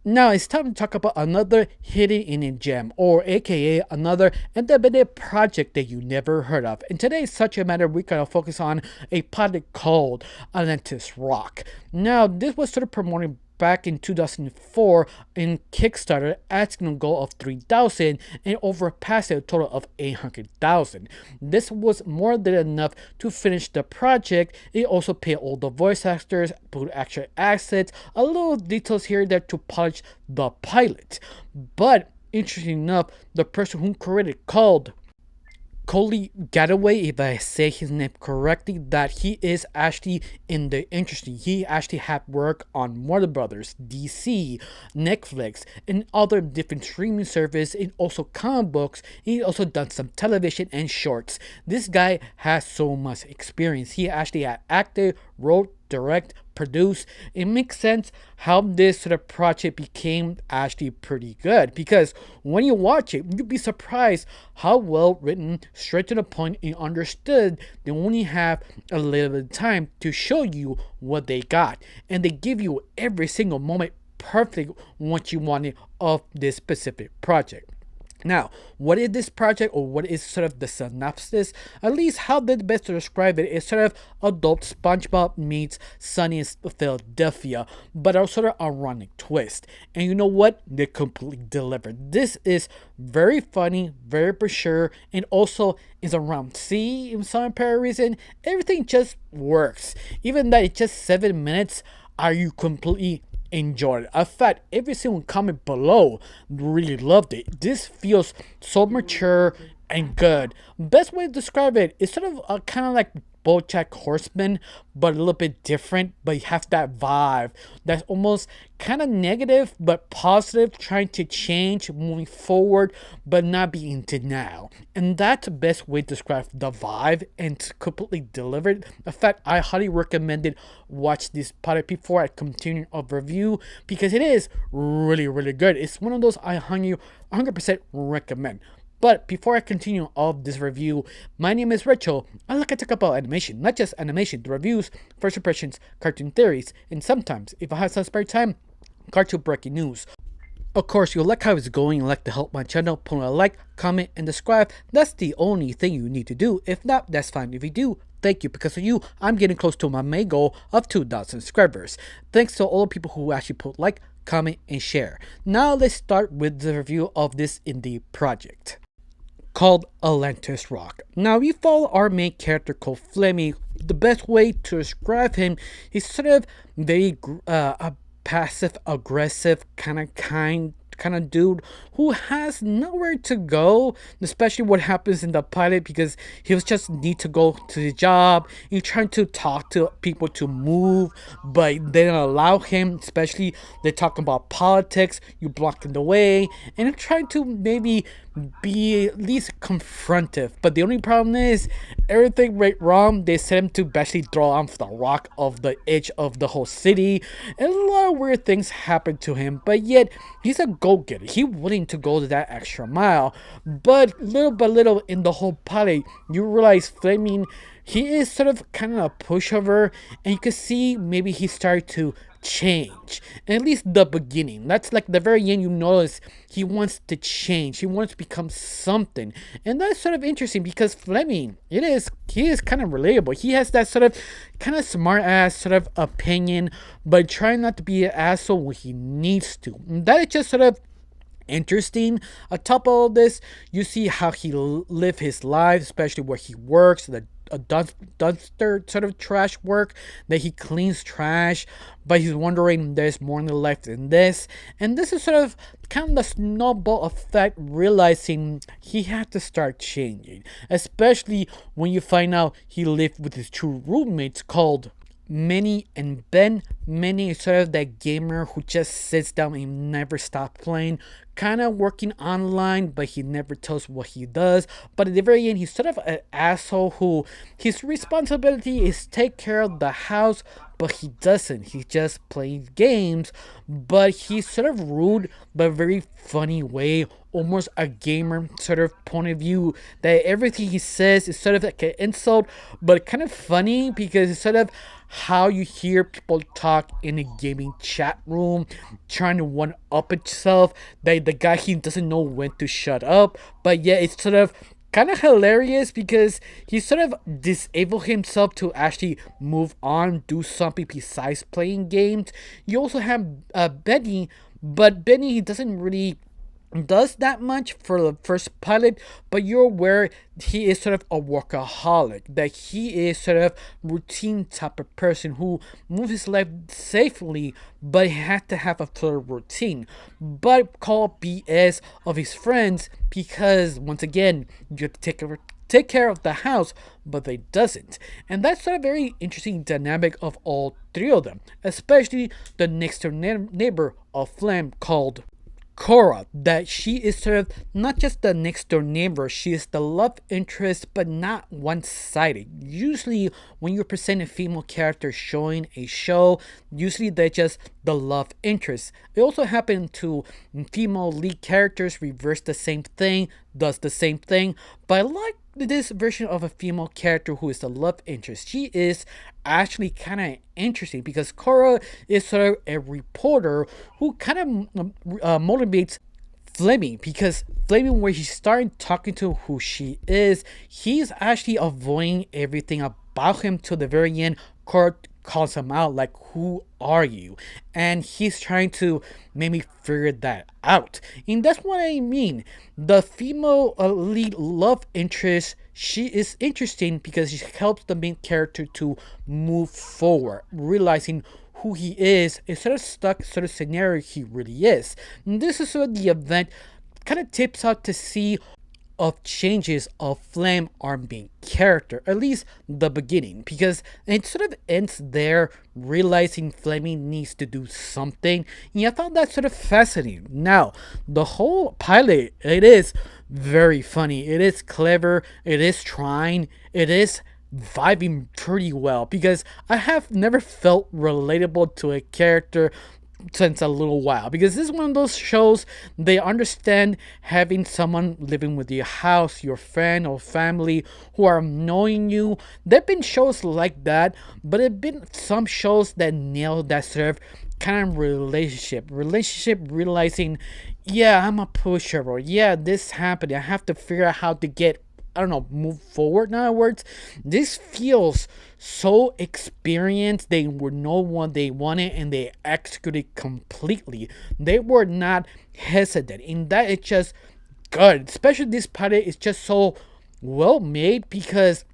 Now it's time to talk about another hidden gem, or aka another independent project that you never heard of. In today's subject matter, we're gonna focus on a project called Atlantis Rock. Now, this was sort of promoted back in 2004 in Kickstarter, asking a goal of 3,000 and overpassed a total of 800,000. This was more than enough to finish the project. It also paid all the voice actors, put extra assets, a little details here and there to polish the pilot. But interesting enough, the person who created called Coley Gataway, if I say his name correctly, that he is actually in the industry. He actually had work on Warner Brothers, DC, Netflix, and other different streaming services, and also comic books. He also done some television and shorts. This guy has so much experience. He actually had acted, wrote, direct, produce. It makes sense how this sort of project became actually pretty good, because when you watch it, you'd be surprised how well written, straight to the point, and understood. They only have a little bit of time to show you what they got, and they give you every single moment perfect what you wanted of this specific project. Now, what is this project, or what is sort of the synopsis? At least how they best to describe it is sort of adult SpongeBob meets Sunny in Philadelphia, but a sort of ironic twist. And you know what? They completely delivered. This is very funny, very mature, and also is around C in some apparent reason. Everything just works. Even that it's just 7 minutes, are you completely enjoyed it. In fact, every single comment below really loved it. This feels so mature and good. Best way to describe it is sort of kind of like BoJack Horseman, but a little bit different. But you have that vibe that's almost kind of negative but positive, trying to change, moving forward, but not be in denial. And that's the best way to describe the vibe, and it's completely delivered. In fact, I highly recommend it. Watch this product before I continue a review, because it is really, really good. It's one of those I 100% recommend. But before I continue of this review, my name is Rachel. I like to talk about animation, not just animation, the reviews, first impressions, cartoon theories, and sometimes, if I have some spare time, cartoon breaking news. Of course, you like how it's going and like to help my channel, put a like, comment, and subscribe. That's the only thing you need to do. If not, that's fine. If you do, thank you. Because of you, I'm getting close to my main goal of 2,000 subscribers. Thanks to all the people who actually put like, comment, and share. Now let's start with the review of this indie project called Atlantis Rock. Now, we follow our main character called Flemmy. The best way to describe him, he's sort of very passive aggressive kind of dude who has nowhere to go, especially what happens in the pilot, because he was just need to go to the job. He's trying to talk to people to move, but they don't allow him, especially they're talking about politics, you blocking the way, and they're trying to maybe be at least confrontive. But the only problem is everything went wrong. They sent him to basically throw off the rock of the edge of the whole city, and a lot of weird things happen to him, but yet he's a go-getter. He's willing to go to that extra mile. But little by little in the whole pilot, you realize Fleming, he is sort of kind of a pushover, and you can see maybe he started to change. And at least the beginning, that's like the very end, you notice he wants to change, he wants to become something. And that's sort of interesting, because Fleming, he is kind of relatable. He has that sort of kind of smart ass sort of opinion, but trying not to be an asshole when he needs to. And that is just sort of interesting. On top of all this, you see how he live his life, especially where he works, the a dumpster sort of trash work that he cleans trash, but he's wondering there's more in the life than this. And this is sort of kind of the snowball effect, realizing he had to start changing, especially when you find out he lived with his two roommates called Minnie and Ben. Minnie is sort of that gamer who just sits down and never stops playing, kind of working online, but he never tells what he does. But at the very end, he's sort of an asshole who his responsibility is take care of the house, but he doesn't. He just plays games, but he's sort of rude, but very funny way, almost a gamer sort of point of view, that everything he says is sort of like an insult, but kind of funny, because it's sort of how you hear people talk in a gaming chat room, trying to one up itself. That the guy, he doesn't know when to shut up, but yeah, it's sort of kind of hilarious because he sort of disabled himself to actually move on, do something besides playing games. You also have Benny, but Benny, he doesn't really does that much for the first pilot, but you're aware he is sort of a workaholic, that he is sort of routine type of person who moves his life safely, but he has to have a sort of routine, but call BS of his friends because once again you have to take care of the house, but they doesn't. And that's a very interesting dynamic of all three of them, especially the next door neighbor of Flem called Cora, that she is sort of not just the next door neighbor, she is the love interest, but not one sided. Usually, when you present a female character showing a show, usually they're just the love interest. It also happened to female lead characters reverse the same thing, does the same thing, but I like this version of a female character who is the love interest. She is actually kind of interesting because Cora is sort of a reporter who kind of motivates Fleming, because Fleming, where he started talking to who she is, he's actually avoiding everything about him to the very end. Cora calls him out like, who are you? And he's trying to maybe figure that out. And that's what I mean. The female lead love interest, she is interesting because she helps the main character to move forward, realizing who he is instead of stuck sort of scenario he really is. And this is sort of the event kind of tips out to see of changes of Flame arm being character, at least the beginning, because it sort of ends there, realizing Fleming needs to do something. And I found that sort of fascinating. Now, the whole pilot, it is very funny, it is clever, it is trying, it is vibing pretty well, because I have never felt relatable to a character since a little while, because this is one of those shows they understand having someone living with your house, your friend or family who are knowing you. There have been shows like that, but there have been some shows that nail that sort of kind of relationship realizing, yeah, I'm a pushover, yeah, this happened, I have to figure out how to get, I don't know, move forward. In other words, this feels so experienced. They were know what they wanted and they executed completely. They were not hesitant. In that, it's just good. Especially this pilot is just so well made because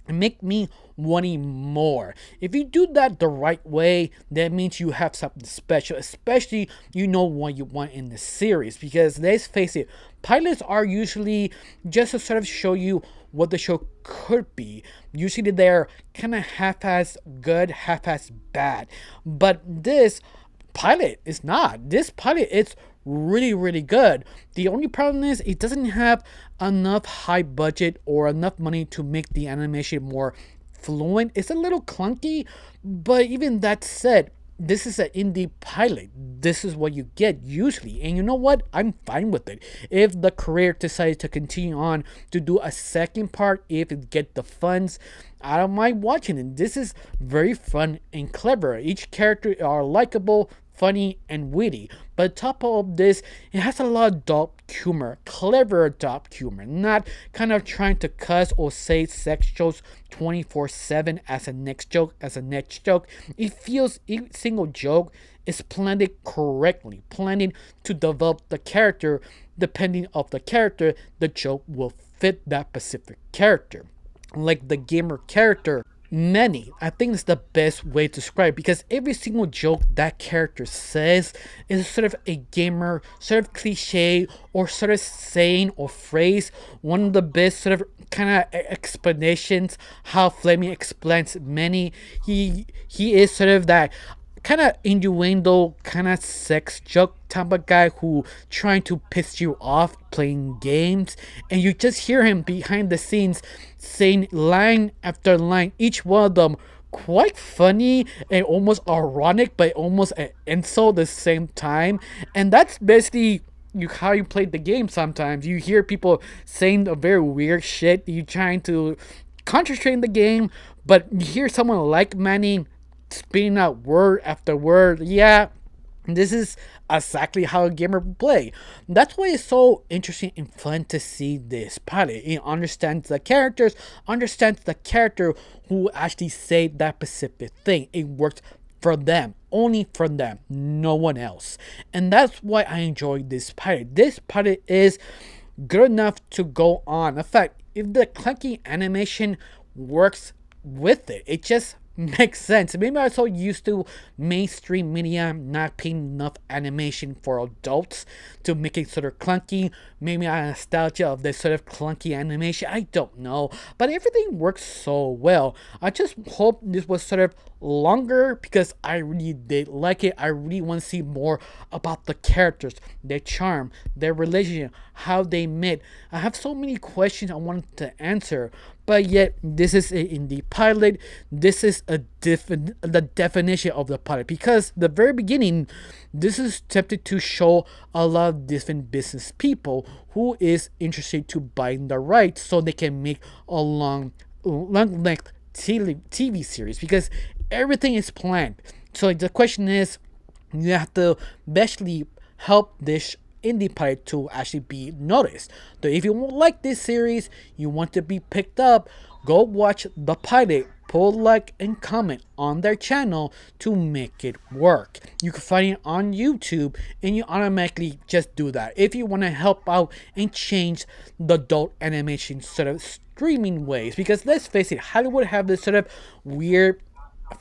it make me wanting more. If you do that the right way, that means you have something special, especially you know what you want in the series, because let's face it, pilots are usually just to sort of show you what the show could be. Usually they're kind of half-ass good, half-ass bad, but this pilot is not. This pilot is really, really good. The only problem is it doesn't have enough high budget or enough money to make the animation more fluent. It's a little clunky, but even that said, this is an indie pilot. This is what you get usually. And you know what? I'm fine with it. If the creator decides to continue on to do a second part, if it get the funds, I don't mind watching it. This is very fun and clever. Each character are likable, funny, and witty. But top of this, it has a lot of adult humor, clever adult humor, not kind of trying to cuss or say sex jokes 24/7 as a next joke. It feels each single joke is planned correctly, planning to develop the character. Depending of the character, the joke will fit that specific character. Like the gamer character, many, I think it's the best way to describe, because every single joke that character says is sort of a gamer sort of cliche or sort of saying or phrase. One of the best sort of kind of explanations how Fleming explains many. He is sort of that kind of innuendo, kind of sex joke type of guy who trying to piss you off playing games, and you just hear him behind the scenes saying line after line, each one of them quite funny and almost ironic, but almost an insult at the same time. And that's basically how you play the game. Sometimes you hear people saying a very weird shit, you trying to concentrate in the game, but you hear someone like Manny spitting out word after word. Yeah, this is exactly how a gamer would play. That's why it's so interesting and fun to see this pilot. It understands the characters, understands the character who actually say that specific thing. It works for them, only for them, no one else. And that's why I enjoy this pilot. This pilot is good enough to go on. In fact, if the clunky animation works with it, it just makes sense. Maybe I'm so used to mainstream media not paying enough animation for adults to make it sort of clunky. Maybe I have nostalgia of this sort of clunky animation. I don't know. But everything works so well. I just hope this was sort of longer because I really did like it. I really want to see more about the characters, their charm, their relationship, how they met. I have so many questions I wanted to answer, but yet this is in the pilot. This is the definition of the pilot, because the very beginning, this is attempted to show a lot of different business people who is interested to buying the rights so they can make a long length TV series, because everything is planned. So the question is, you have to basically help this indie pilot to actually be noticed. So if you like this series, you want to be picked up, go watch the pilot, pull like and comment on their channel to make it work. You can find it on YouTube, and you automatically just do that if you want to help out and change the adult animation sort of streaming ways. Because let's face it, Hollywood have this sort of weird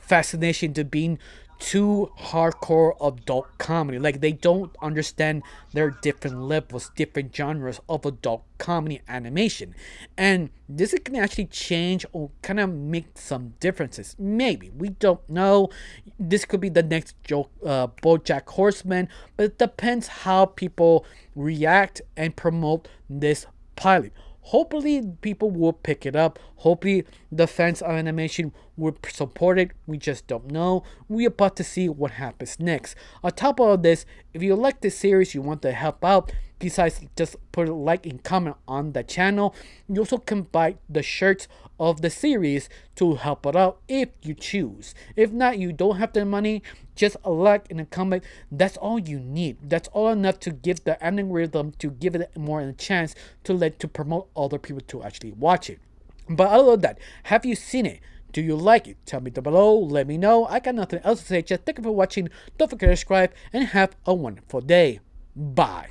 fascination to being too hardcore adult comedy. Like, they don't understand their different levels, different genres of adult comedy animation. And this can actually change or kind of make some differences. Maybe. We don't know. This could be the next joke, BoJack Horseman. But it depends how people react and promote this pilot. Hopefully people will pick it up. Hopefully the fans of animation will support it. We just don't know. We're about to see what happens next. On top of this, if you like this series, you want to help out, besides just put a like and comment on the channel, you also can buy the shirts of the series to help it out if you choose. If not, you don't have the money, just a like and a comment. That's all you need. That's all enough to give the algorithm, to give it more of a chance to promote other people to actually watch it. But other than that, have you seen it? Do you like it? Tell me down below. Let me know. I got nothing else to say. Just thank you for watching. Don't forget to subscribe and have a wonderful day. Bye.